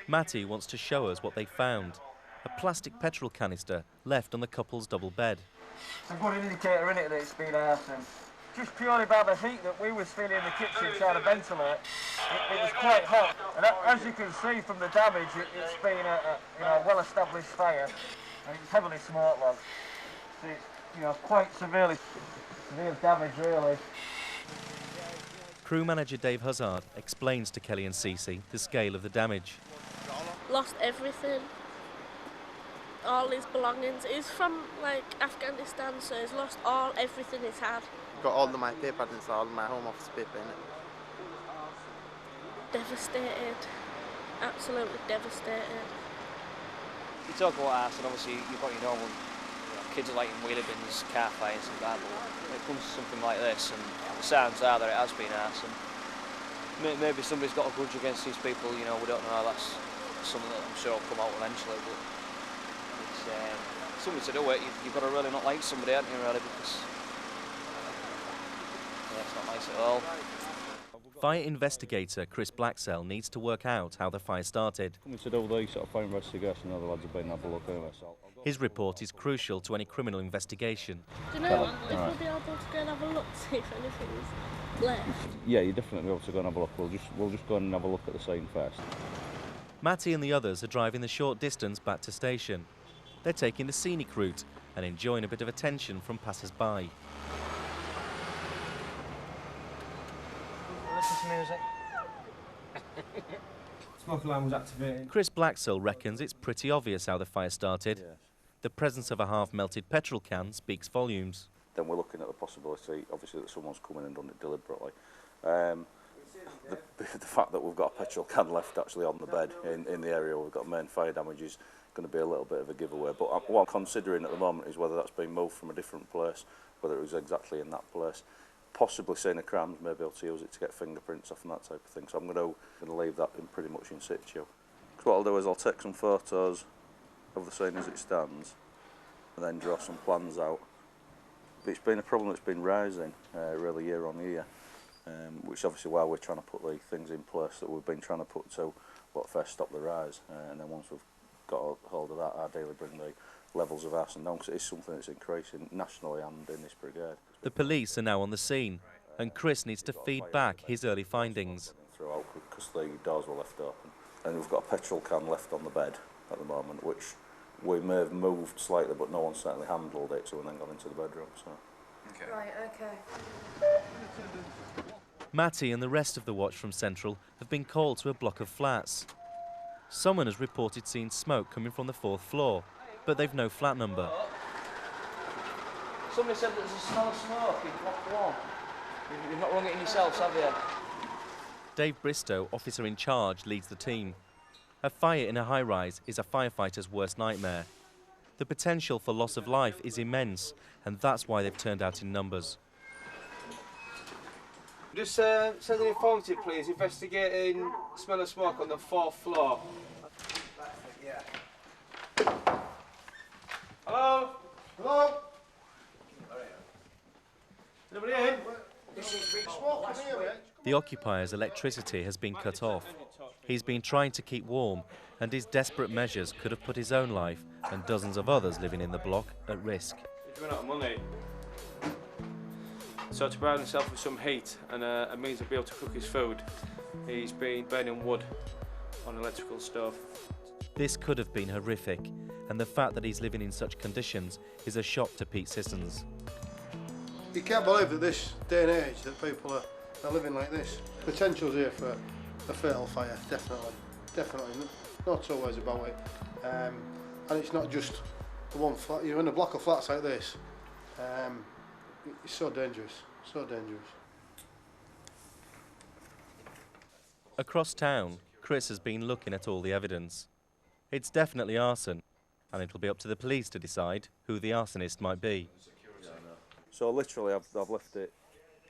Matty wants to show us what they found. A plastic petrol canister left on the couple's double bed. It's a good indicator, isn't it, that it's been arson. Just purely by the heat that we was feeling in the kitchen trying to ventilate, it was quite hot. And as you can see from the damage, it's been a well-established fire, and it's heavily smoke logged. So it's quite severe damage, really. Crew manager Dave Huzzard explains to Kelly and Cece the scale of the damage. Lost everything, all his belongings. He's from Afghanistan, so he's lost everything he's had. Got all of my paper inside, all of my home office paper in it. Devastated, absolutely devastated. You talk about arson, obviously you've got your normal kids are like in wheelie bins, car fires and that, but when it comes to something like this, and the signs are that it has been arson, maybe somebody's got a grudge against these people, we don't know how. That's something that I'm sure will come out eventually, but it's something to do with it. You've got to really not like somebody, haven't you, really, because it's not nice at all. Fire investigator Chris Blacksell needs to work out how the fire started. We should do these sort of fire investigation, other lads have been have a look anyway. His report is crucial to any criminal investigation. Do you know if we'll be able to go and have a look to see if anything's left? Yeah, you're definitely able to go and have a look. We'll just go and have a look at the scene first. Matty and the others are driving the short distance back to station. They're taking the scenic route and enjoying a bit of attention from passers-by. Listen to music. Smoke alarm was activated. Chris Blacksell reckons it's pretty obvious how the fire started. Yes. The presence of a half-melted petrol can speaks volumes. Then we're looking at the possibility, obviously, that someone's come in and done it deliberately. The fact that we've got a petrol can left actually on the bed in the area where we've got main fire damage is going to be a little bit of a giveaway. But what I'm considering at the moment is whether that's been moved from a different place, whether it was exactly in that place. Possibly seeing a crimes may be able to use it to get fingerprints off and that type of thing. So I'm going to leave that in pretty much in situ. So what I'll do is I'll take some photos of the scene as it stands and then draw some plans out. But it's been a problem that's been rising really year on year, which is obviously why we're trying to put the things in place that we've been trying to put to what first stop the rise, and then once we've got a hold of that, ideally bring the levels of arson down, because it is something that's increasing nationally and in this brigade. The police are now on the scene, and Chris needs to feed back his early findings. Throughout, because the doors were left open, and we've got a petrol can left on the bed at the moment, which we may have moved slightly, but no one certainly handled it, so we then gone into the bedroom. So. Okay. Right, okay. Matty and the rest of the watch from Central have been called to a block of flats. Someone has reported seeing smoke coming from the 4th floor, but they've no flat number. Somebody said there's a smell of smoke in block 1. You've not rung it in yourselves, have you? Dave Bristow, officer in charge, leads the team. A fire in a high-rise is a firefighter's worst nightmare. The potential for loss of life is immense, and that's why they've turned out in numbers. Just send an informative, please, investigating smell of smoke on the 4th floor. Yeah. Hello? Hello? Anybody in? The occupier's electricity has been cut off. He's been trying to keep warm, and his desperate measures could have put his own life and dozens of others living in the block at risk. He's run out of money. So to provide himself with some heat and a means of be able to cook his food, he's been burning wood on an electrical stove. This could have been horrific, and the fact that he's living in such conditions is a shock to Pete Sissons. You can't believe that this day and age that people are living like this. Potential's here for a fatal fire, definitely. Not always about it. And it's not just the one flat. You're in a block of flats like this. It's so dangerous, so dangerous. Across town, Chris has been looking at all the evidence. It's definitely arson, and it'll be up to the police to decide who the arsonist might be. So literally, I've left it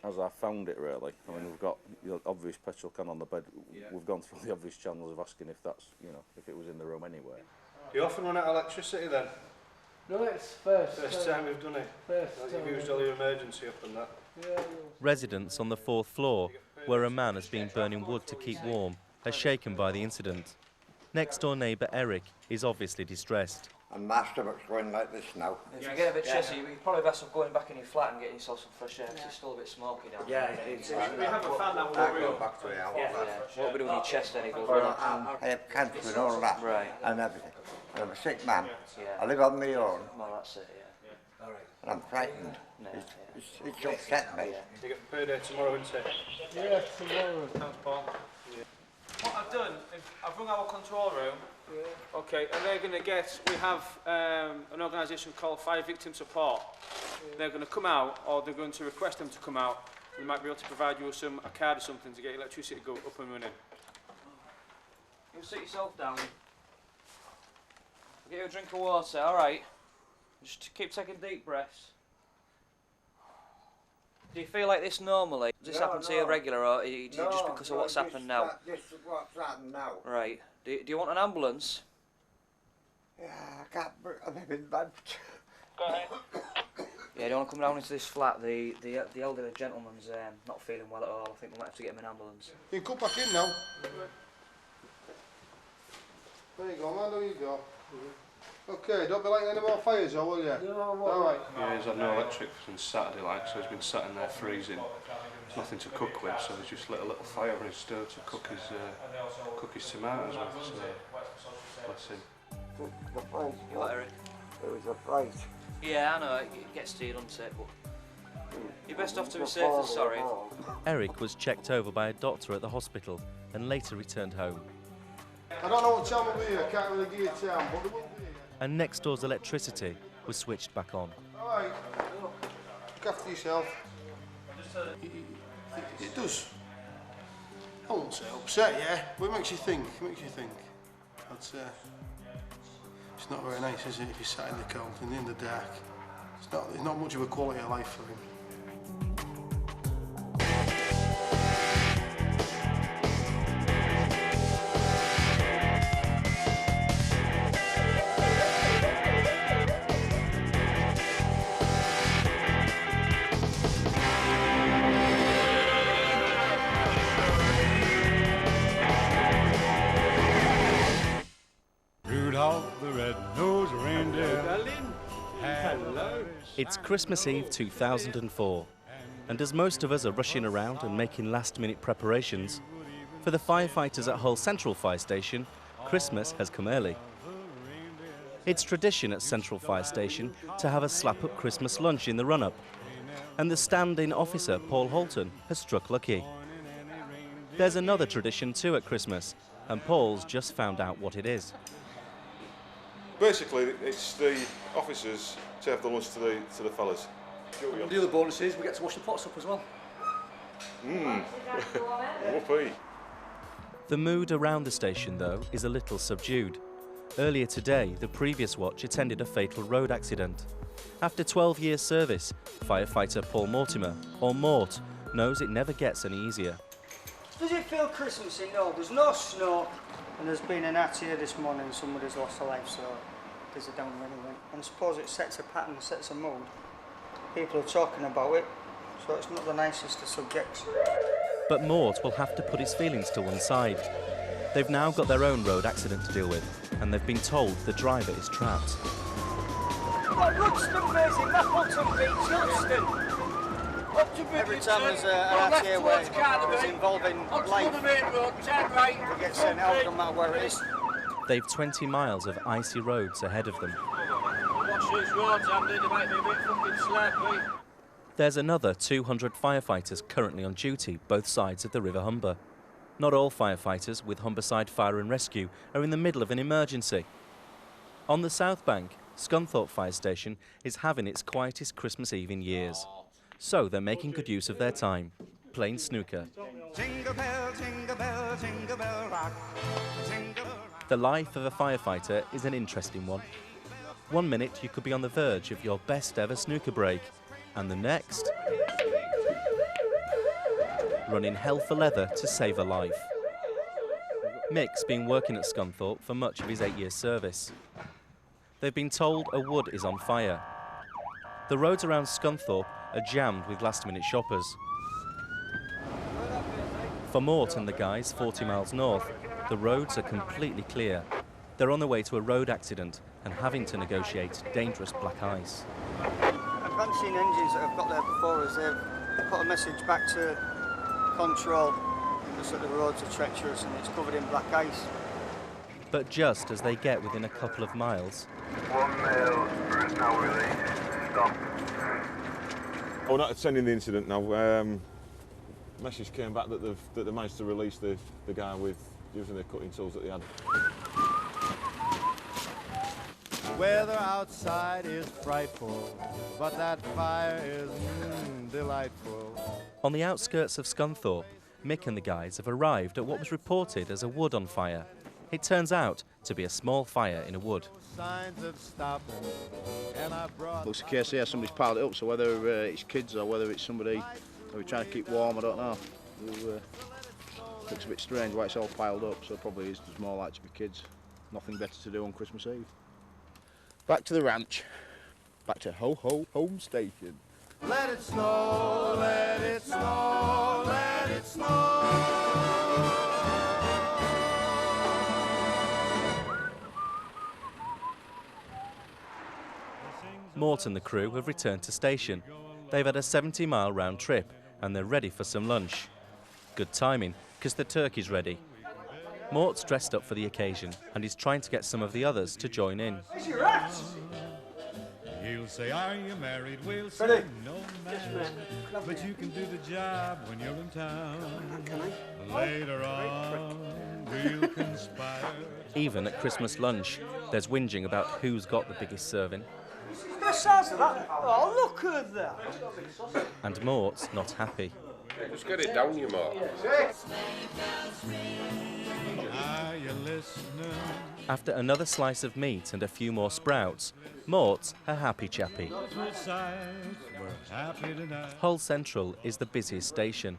as I found it. Really, I mean, we've got obvious petrol can on the bed. We've gone through the obvious channels of asking if that's if it was in the room anyway. Do you often run out of electricity then? No, it's first time we've done it. You've used all your emergency up and that. Yeah. Residents on the 4th floor, where a man has been burning wood to keep warm, are shaken by the incident. Next-door neighbour Eric is obviously distressed. And master what's going like this now. If you get a bit chesty, you're probably best off going back in your flat and getting yourself some fresh air, because it's still a bit smoky down there. We have a fan now. I go back to the house. Won't be doing your chest any good. I have cancer and all that. Right. And everything. And I'm a sick man. Yeah. I live on my own. Well, that's it, yeah. And I'm frightened. No, It's upset me. You get payday tomorrow, isn't it? Yeah, tomorrow. Thanks, Paul. What I've done is I've rung our control room. Okay, and they're going to get, we have an organisation called Fire Victim Support. They're going to come out, or they're going to request them to come out. They might be able to provide you with a card or something to get electricity go up and running. You sit yourself down. I'll get you a drink of water, alright? Just keep taking deep breaths. Do you feel like this normally? Does this happen to you regular, or do you just because of what's happened now? This is what's happened now. Right. Do you want an ambulance? Yeah, I can't breathe. I'm in bed. Go ahead. Yeah, do you want to come down into this flat? The elderly gentleman's not feeling well at all. I think we might have to get him an ambulance. You can come back in now. There you go, man, there you go. Okay, don't be lighting any more fires, though, will you? No, alright. Yeah, he's had no electric since Saturday, like, so he's been sat in there freezing. There's nothing to cook with, so he's just lit a little fire on his stove to cook his tomatoes with, so bless him. The price. You what, Eric? It was a price. Yeah, I know, it gets to you, doesn't it? But you're best off to be safe than sorry. Eric was checked over by a doctor at the hospital and later returned home. I don't know what time will be here, I can't really give you time, but there will be here. And next door's electricity was switched back on. Alright, look after yourself. It does. I won't say upset, yeah, but it makes you think, I'd say. It's not very nice, is it, if you're sat in the cold and in the dark. It's not much of a quality of life for him. It's Christmas Eve 2004, and as most of us are rushing around and making last-minute preparations, for the firefighters at Hull Central Fire Station, Christmas has come early. It's tradition at Central Fire Station to have a slap-up Christmas lunch in the run-up, and the stand-in officer, Paul Holton, has struck lucky. There's another tradition too at Christmas, and Paul's just found out what it is. Basically, it's the officers serve the lunch to the fellas. The other bonus is we get to wash the pots up as well. Whoopee. The mood around the station, though, is a little subdued. Earlier today, the previous watch attended a fatal road accident. After 12 years' service, firefighter Paul Mortimer, or Mort, knows it never gets any easier. Does it feel Christmassy? No, there's no snow. And there's been an accident here this morning and somebody's lost a life, so there's a down anyway. And I suppose it sets a pattern, sets a mood. People are talking about it, so it's not the nicest of subjects. But Mort will have to put his feelings to one side. They've now got their own road accident to deal with, and they've been told the driver is trapped. Every time there's an accident where it's involving life, we get sent out no matter where it is. They've 20 miles of icy roads ahead of them. Watch these roads, Andy, they might be a bit fucking slippery. There's another 200 firefighters currently on duty both sides of the River Humber. Not all firefighters with Humberside Fire and Rescue are in the middle of an emergency. On the South Bank, Scunthorpe Fire Station is having its quietest Christmas Eve in years. So they're making good use of their time, playing snooker. Jingle bell, jingle bell, jingle bell rock. Jingle bell rock. The life of a firefighter is an interesting one. One minute you could be on the verge of your best ever snooker break, and the next, running hell for leather to save a life. Mick's been working at Scunthorpe for much of his 8-year service. They've been told a wood is on fire. The roads around Scunthorpe are jammed with last-minute shoppers. For Mort and the guys 40 miles north, the roads are completely clear. They're on their way to a road accident and having to negotiate dangerous black ice. Advancing engines that have got there before us, they've put a message back to control just that the roads are treacherous and it's covered in black ice. But just as they get within a couple of miles... 1 mile, first now release, stop. Oh, not attending the incident now. Message came back that they managed to release the guy with using the cutting tools that they had. Weather outside is frightful, but that fire is delightful. On the outskirts of Scunthorpe, Mick and the guys have arrived at what was reported as a wood on fire. It turns out to be a small fire in a wood. Looks a case here, somebody's piled it up, so whether it's kids or whether it's somebody who's trying to keep warm, I don't know. Looks a bit strange why it's all piled up, so probably it's more likely to be kids. Nothing better to do on Christmas Eve. Back to the ranch. Back to home station. Let it snow, let it snow, let it snow. Mort and the crew have returned to station. They've had a 70-mile round trip and they're ready for some lunch. Good timing, because the turkey's ready. Mort's dressed up for the occasion and he's trying to get some of the others to join in. Where's your rats? He'll say, are you married? We'll say, Ready? no, man. But you can do the job when you're in town. Later on, we'll conspire. Even at Christmas lunch, there's whinging about who's got the biggest serving. The size of that? Oh, look at that! And Mort's not happy. Just get it down, you Mort. Are you listening? After another slice of meat and a few more sprouts, Mort's a happy chappy. Hull Central is the busiest station,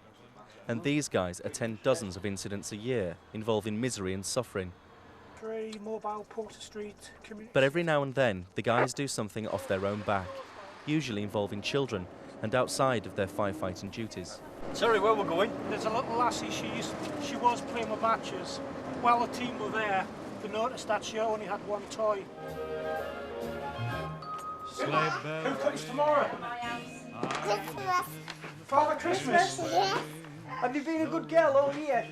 and these guys attend dozens of incidents a year involving misery and suffering. Mobile Porter Street community. But every now and then, the guys do something off their own back, usually involving children and outside of their firefighting duties. Sorry, where we're going? There's a little lassie, she was playing with matches. While the team were there, they noticed that she only had one toy. Who cooks tomorrow? Christmas. Father Christmas? Yes. Have you been a good girl all year?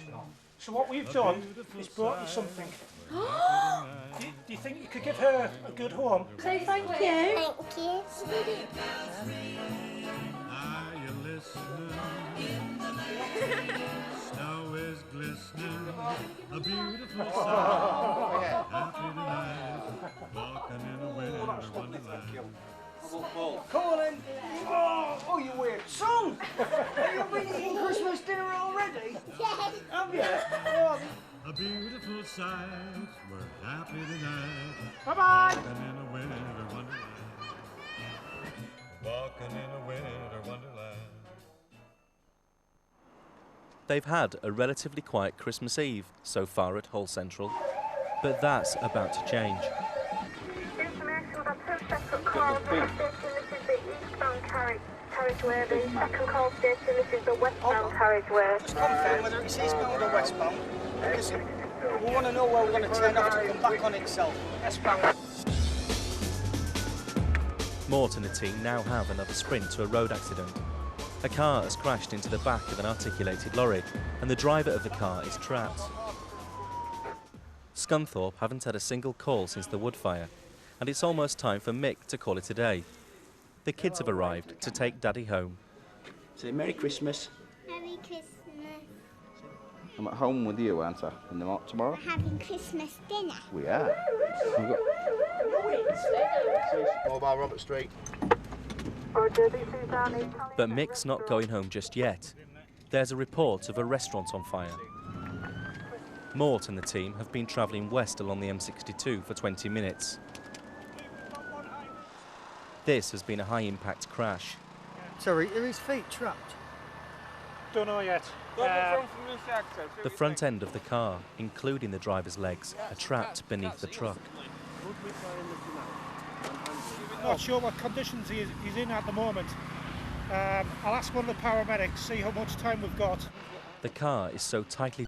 So what we've done is brought you something. do you think you could give her a good home? Say thank you. Thank you. Are you listening? Snow is glistening, a beautiful sight. Happy tonight, walking in a winter wonderland. Come on then. Oh, you weird son! Have you been eating Christmas dinner already? Yes. Have you? Oh, A beautiful sight, we're happy tonight. Bye-bye. Walking in a winter wonderland. Walking in a winter wonderland. They've had a relatively quiet Christmas Eve so far at Hull Central, but that's about to change. Information about two separate calls. One station, this is the eastbound carriageway. The second call station, this is the westbound carriageway. just confirm whether it's eastbound or westbound, because we want to know where we're going to turn off to come back on itself. Westbound. Mort and the team now have another sprint to a road accident. A car has crashed into the back of an articulated lorry, and the driver of the car is trapped. Scunthorpe haven't had a single call since the wood fire, and it's almost time for Mick to call it a day. The kids have arrived to take Daddy home. Say Merry Christmas. Merry Christmas. I'm at home with you, aren't I? In the tomorrow? Having Christmas dinner. We are. We've got Mobile Robert Street. But Mick's not going home just yet. There's a report of a restaurant on fire. Mort and the team have been travelling west along the M62 for 20 minutes. This has been a high-impact crash. Sorry, are his feet trapped? Don't know yet. The front end of the car, including the driver's legs, are trapped beneath the truck. Not sure what conditions he's in at the moment. I'll ask one of the paramedics, see how much time we've got. The car is so tightly